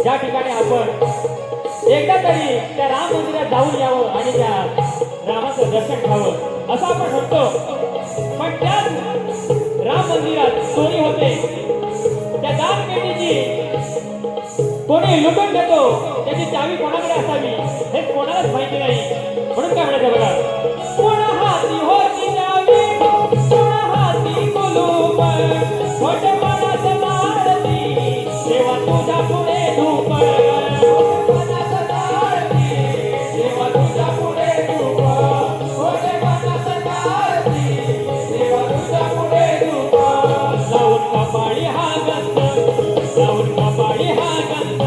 ज्या ठिकाणी आपण एकदा तरी त्या राम मंदिरात जाऊन यावं आणि त्या रामाचं दर्शन घ्यावं असं आपण म्हणतो. पण त्याच राम मंदिरात चोरी होते. त्या दानपेटीची कोणी लुटून घेतो, त्याची चावी कोणाकडे असावी हे कोणालाच माहिती नाही. म्हणून काय म्हणायचं बघा, कोणा हाती होती चावी कोणा हाती कुलूप छोटे मनाचं लाडती देवा तुझ्या पुढे धूप मनाचं लाडती देवा तुझ्या पुढे धूप छोटे मनाचं लाडती देवा तुझ्या पुढे धूप जाऊन कपाळी हा गंध जाऊन कपाळी हा गंध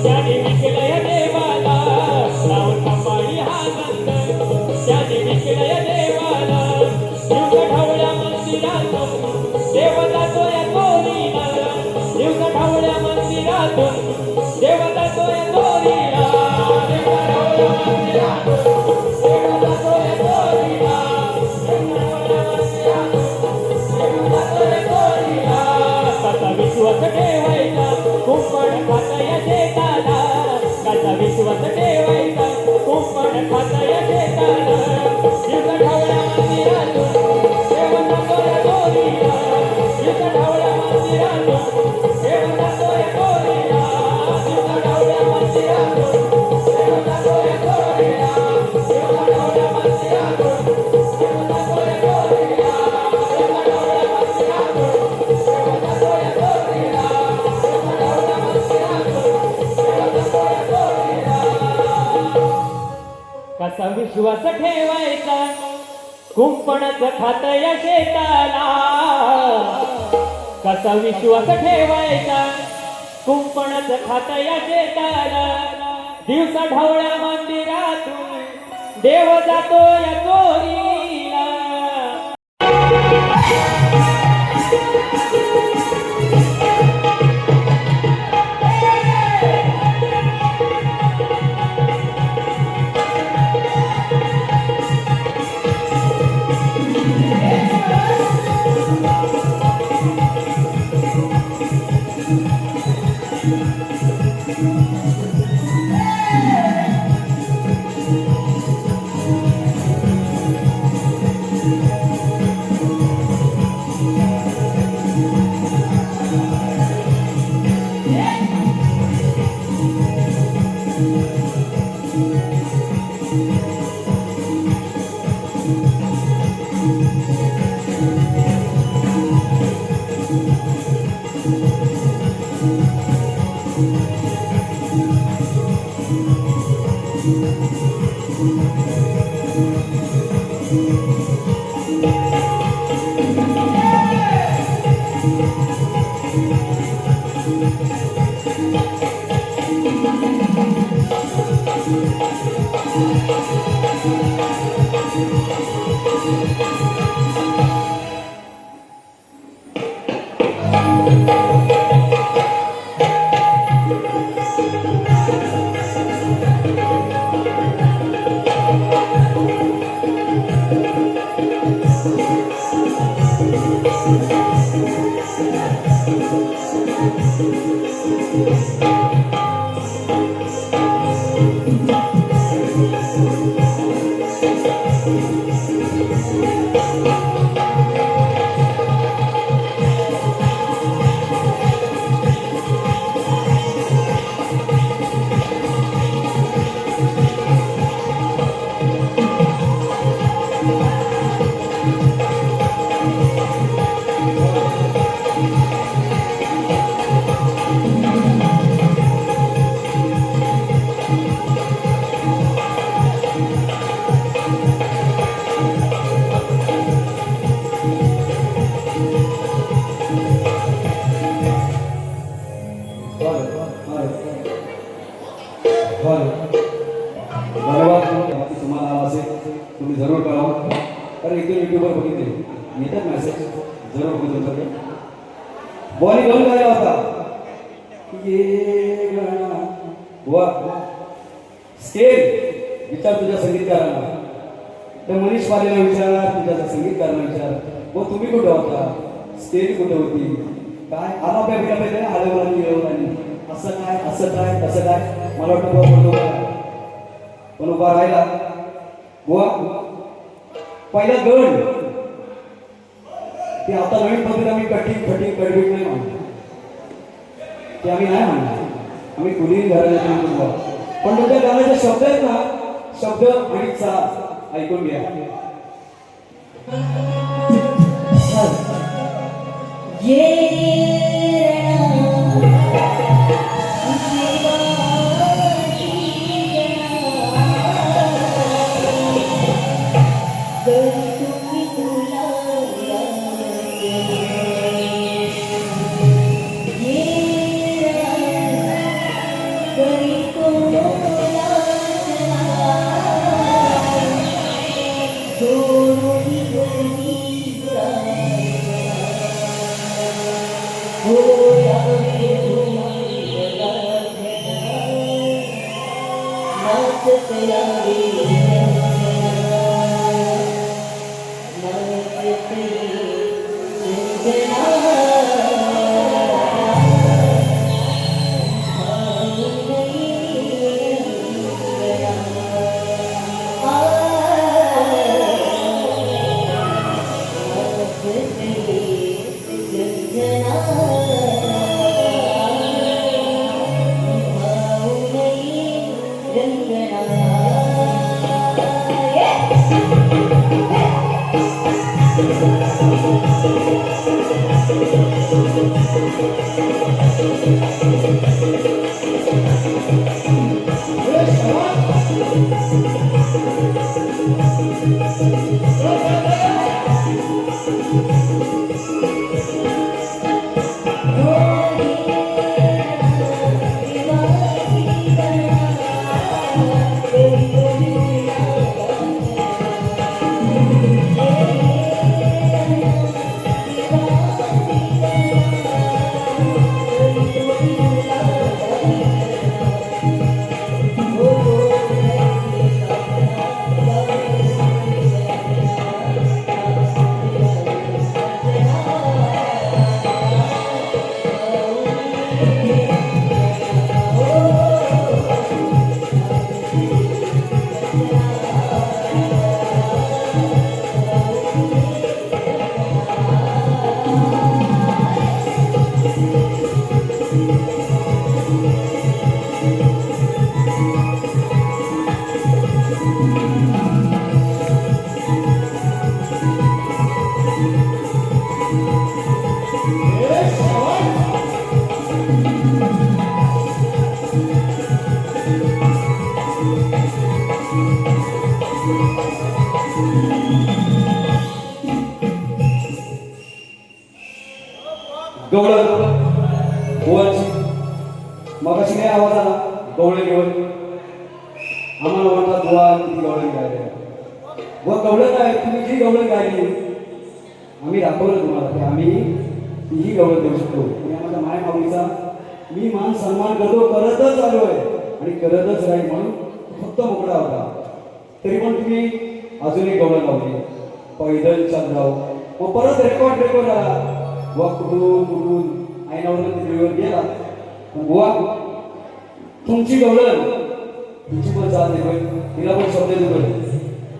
त्याने विकलंय देवाला जाऊन कपाळी हा गंध विश्वास ठेवायचा कुंपणच खात या शेताला कसा विश्वास ठेवायचा कुंपणच खात या शेताला दिवसा ढवळ्या मंदिरातून देव जातो या चोरीला धन्यवाद तुम्हाला असेल तुम्ही जरूर करा कारण इथे युट्यूबवर बघितले येतात मेसेज जरूर बघितलं बॉली घेऊन गायला होता ये गाणं वा स्केल विचार तुझ्या संगीतकारांना तर मनीष पालेला विचारणार तुझ्या संगीतकारांना विचार मग तुम्ही कुठं होता स्केल कुठं होती काय आला पाहिजे पाहिजे आल्यावर आणि असं काय तसं काय मला वाटतं पण उभा राहिला बुवा पहिला गण ते आता नवीन पद्धतीने आम्ही कठीण कडवीट नाही म्हणतो ते आम्ही नाही म्हणतो आम्ही कुणीही घराला बुवा पण तुमच्या गाण्याचे शब्द आहेत ना शब्द आणि साथ ऐकून घ्या गवळण गोवाची मगाशी नाही आवाज आला गवळण घेऊन आम्हाला वाटतात गोवा किती गवळण गायले व गवळण आहे तुम्ही जी गवळण गायली आम्ही दाखवलं तुम्हाला की आम्ही तीही गवळण देऊ शकतो आणि आमच्या माय माऊलीचा मी मान सन्मान करतो करतच आलो आहे आणि करतच राहील म्हणून फक्त मोकळा होता तरी पण तुम्ही अजून एक गवळण लावली पैदल चालराव मग परत रेकॉर्ड आला व कुठून आईनावर टीव्हीवर गेला बुवा तुमची गवळण तुझी पण चाल देतोय तिला पण शब्द देतोय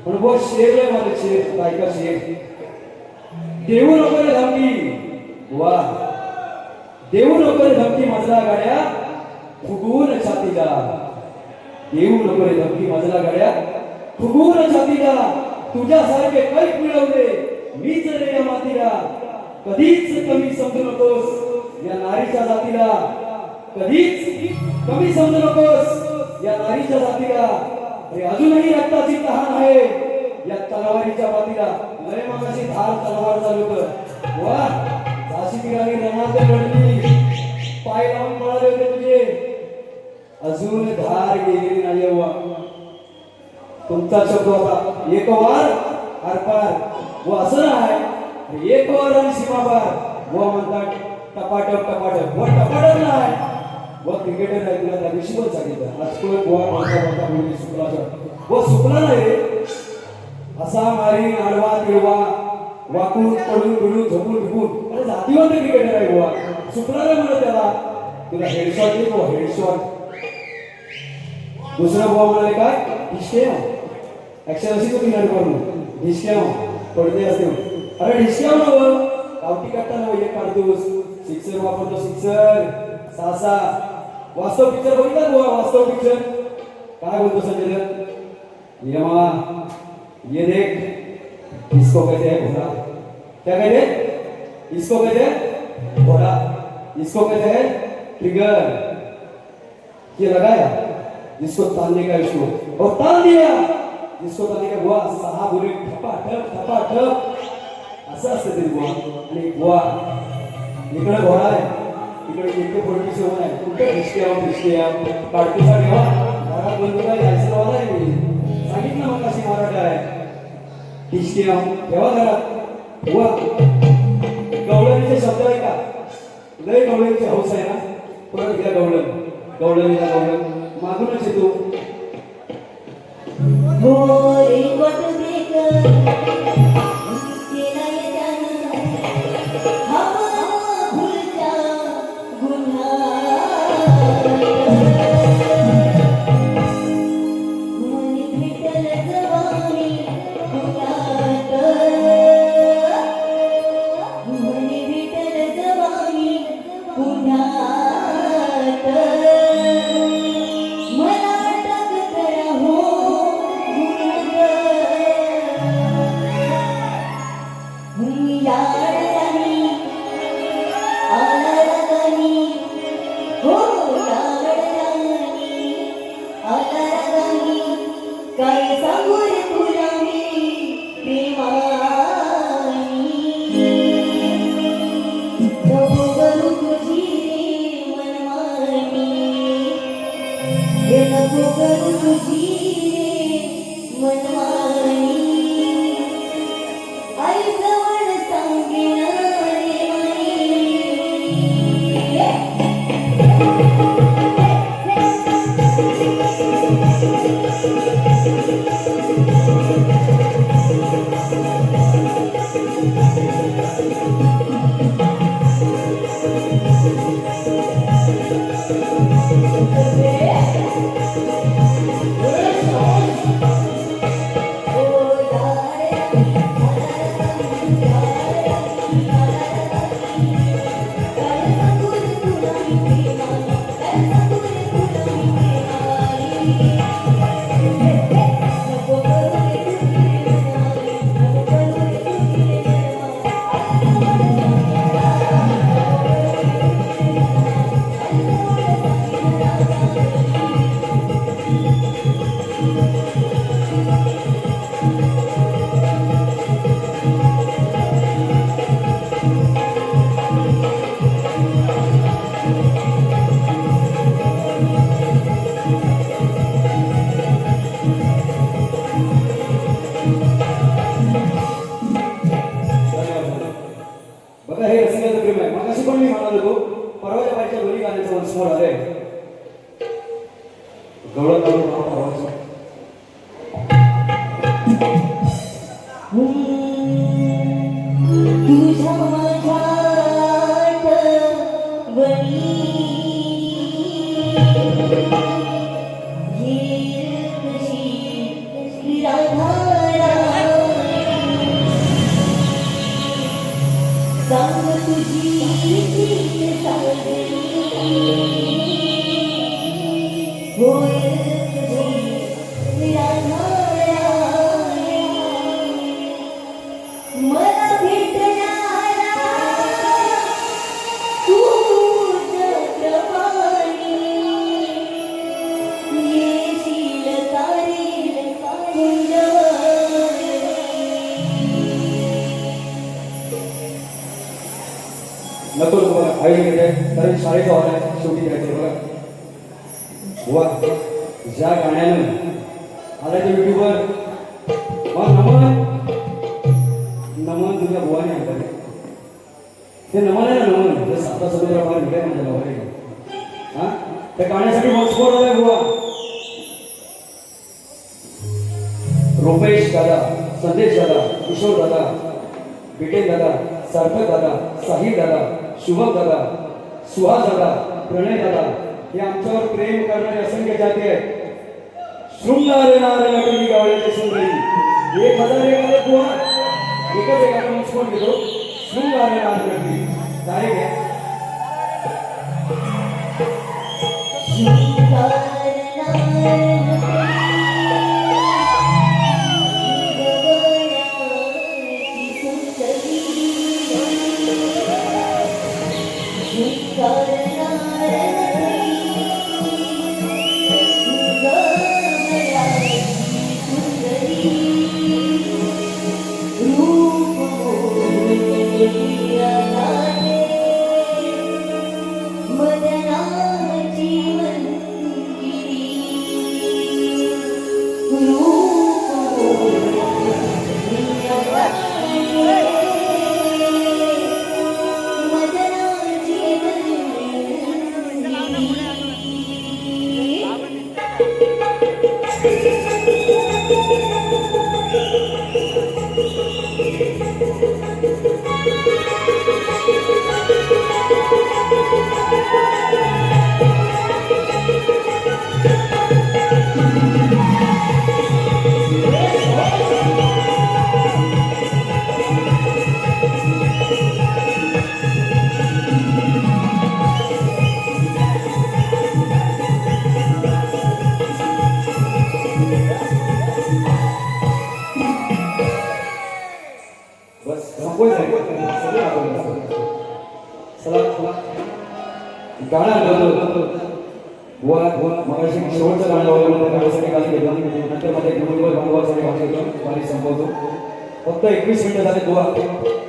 पण बुवा शेर आहे माझे शेर ऐका शेर देऊ नको रे धमकी बुवा देऊ नको रे धमकी मजला गाड्या फुगवून छातीला देऊ नको रे धमकी मजला गाड्या फुगवून छातीला तुझ्यासारखे कैक मिळवले मीच रे या मातीला कधीच कमी समजू नकोस या नारीच्या जातीला कधीच कमी समजू नकोस या नारीच्या जातीला अरे अजूनही रक्ताची तहान आहे या तलवारीच्या बातीला लय मागाशी धार तलवार चालू कर वा झाशी ठिकाणी रणात लढली पाय लावून पळाले होते तुझे अजून धार गेलेली नाही वा तुमचा शब्द होता एक वार आरपार व असं नाही एक वार आणि सीमापार व म्हणतात टपाटप टपाटप व टपाटप नाही व क्रिकेटर आहे तुला त्या दिवशी पण सांगितलं आज तो गोवा म्हणता मुली सुकला व सुकला नाही रे असा मारी आडवा तिळवा वाकून पडून बिडून झोपून झोपून अरे जातीवंत क्रिकेटर आहे गोवा सुकला नाही म्हणत त्याला तुला हेडशॉट देतो हेडशॉट दुसरा गोवा म्हणाले काय डिस्के ऍक्शन अशी तुम्ही नाड करू डिस्के पडते असते अरे डिस्के नव गावठी काढता नव एक काढतोस सिक्सर वापरतो सिक्सर सासा वास्तव पिक्चर बघितला गोवा वास्तव पिक्चर काय बोलतो संजय दत्त ये मामा ये देख इसको कहते हैं घोड़ा क्या कहते हैं इसको कहते हैं घोड़ा इसको कहते हैं ट्रिगर ये लगाया जिसको तानने का इसको और तान दिया जिसको तानने का हुआ सहा बोले ठपा ठप असं असतं ते बुवा आणि बुवा इकडे घोडा आहे इकडे इकडे पोलिस होऊन आहे कुठे हिस्ट्या काढतोसा ठेवा घरात बंदूक आहे लायसन वाला आहे मी सांगितलं मग कशी मराठा आहे हिस्ट्या ठेवा घरात बुवा गवळणीचे शब्द आहे का लय गवळणीची हौस आहे ना परत घ्या गवळणीला गवळण मागूनच येतो मोरे वट देकर केला येताना हवा भुलता गुन्हा मन भेटल जवानी गुन्हात मन भेटल जवानी गुन्हात काय सांगू रे तुला मी प्रेमानी नको करू तुझी रे मनमानी नको करू तुझी रे मनमानी आई जवळ सांगेन रे बघा हे रसिकाचं प्रेम आहे. मग अशी पण मी म्हणालो होतो परवाच्या बाईच्या दोन्ही गाण्याचं वंशमोर आलंय गवळण काढून परवाचं तुझ्या माझ्या आठवणी येईल कशी राधाराणी. सांग तुझी प्रीत सागरी होईल कशी राधाराणी. मला भेटणारा तुझ्या प्रमाणे येशील तारेल कुंजवनी. नको नको बघा आई घेते कारण शाळेचा हॉल आहे शेवटी घ्यायचे बघा बुवा ज्या गाण्यानं आला त्या युट्यूबवर मग नमन नमन तुझ्या बुवाने आणलं ते नमन आहे ना नमन जर साता समुद्र मला भेटाय म्हणजे नवरे हा त्या गाण्यासाठी मजबूर आलाय बुवा रुपेश दादा संदेश दादा किशोर दादा बिटेन दादा सार्थक दादा साहिल दादा शुभम दादा सुहास दादा प्रणय दादा हे आमच्यावर प्रेम करणारे असंख्य जाती आहेत. शृंगार नार नटली गावळ्याचे सुंदरी 1001 मध्ये बुवा एकच एक आपण स्फोट घेतो शृंगार नार नटली तारीख आहे गाणं गातो बुवा मगाशी शेवटचं गाणं लावलं गाण्यासाठी गाणी घेतो नंतर मध्ये गुरुवर भांडवासाठी गाणी घेतो गाणी संपवतो फक्त 21 मिनिटं झाले बुवा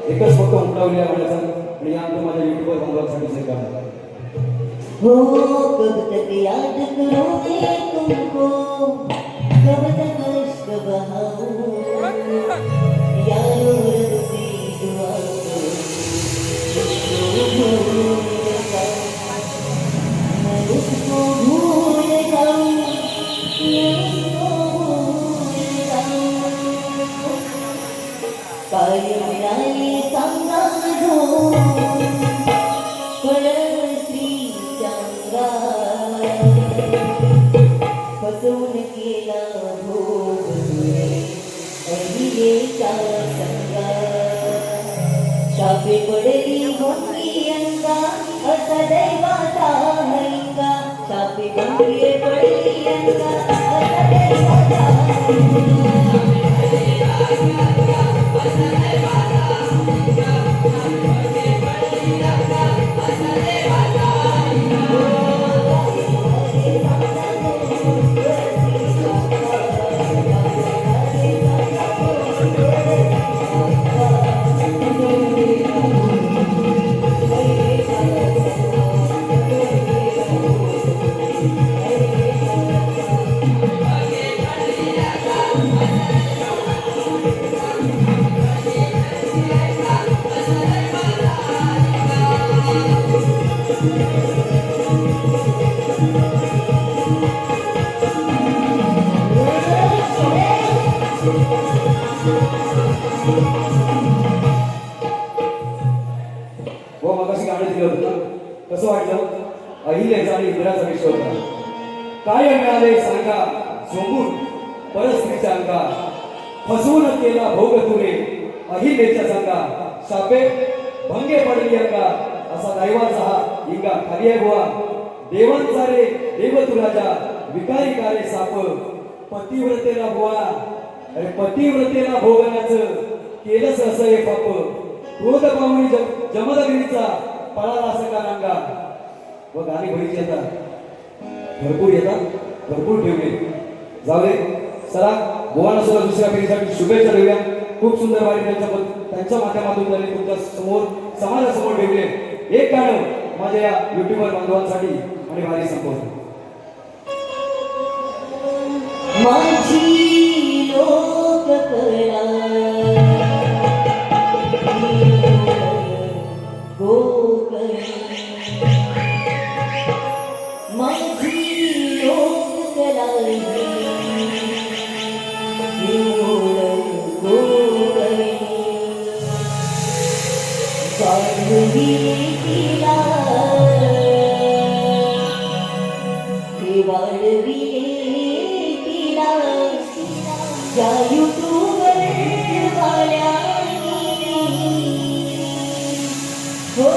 एकच फक्त उमटवली आहे गाण्याचा आणि यानंतर माझ्या युट्यूबवर भांडवासाठी गाणं हो कब तक याद करोगे तुमको कब तक इश्क बहाऊं यारो रब से दुआ मैं उसको भूल जाऊं उसको भूल जाऊं काय मिळाले सांगा जो फसवून केला भोग अहिलेचा संगा शापे पडली मोठी अंगा असा दैवाचा हंगा शापे मोठी पडली अंगा असा दैवाचा चांगलं दिलं होतं. कसं वाटलं? अहिल्याचा आणि इंद्राचा विषय होता. काय मिळाले सांगा झोंबून परस्त्रीच्या अंगा, फसवून केला भोग तुरे अहिल्याच्या संगा, शापे भंगे पडली अंगा, असा दैवाचा हा इंगा खाली आहे बुवा. देवांचा रे देव तू राजा, विकारी कारे साप, पतिव्रतेला बुवा. अरे पतिव्रतेला भोगण्याचं केलंच असं हे पाप. क्रोध पाहुणी जमदगिरीचा पळाला असं का नांगा. व गाणी बरीच येतात, भरपूर येतात, भरपूर ठेवले. जाऊ दे, चला गोवाना सुद्धा दुसऱ्या पिढीसाठी शुभेच्छा देऊया. खूप सुंदर वारी त्यांच्या माध्यमातून त्यांनी तुमच्या समोर समाजासमोर ठेवले. एक गाणं माझ्या या युट्यूबर बांधवांसाठी आणि वारी संपवतो. माझी लोककला गोकर्ण, माझी लोककला गोकर्ण, वाढवी तिला वाढवी तिला या युट्यूबर वाल्यांनी हो.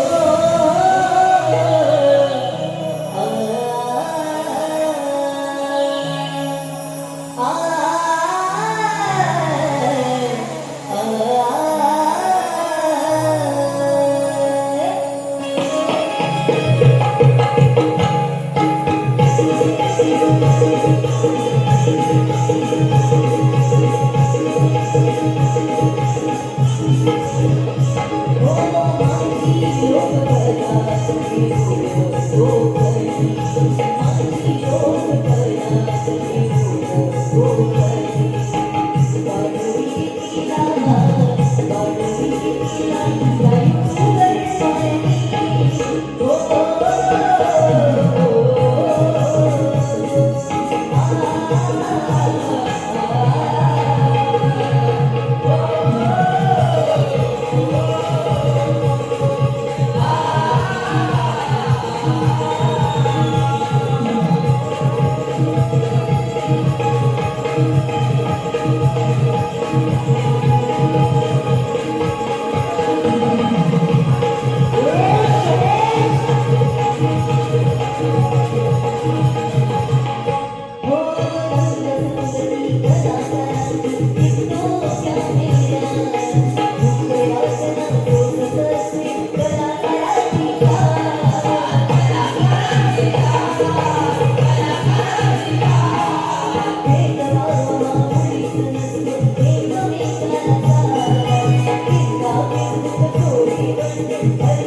Thank you.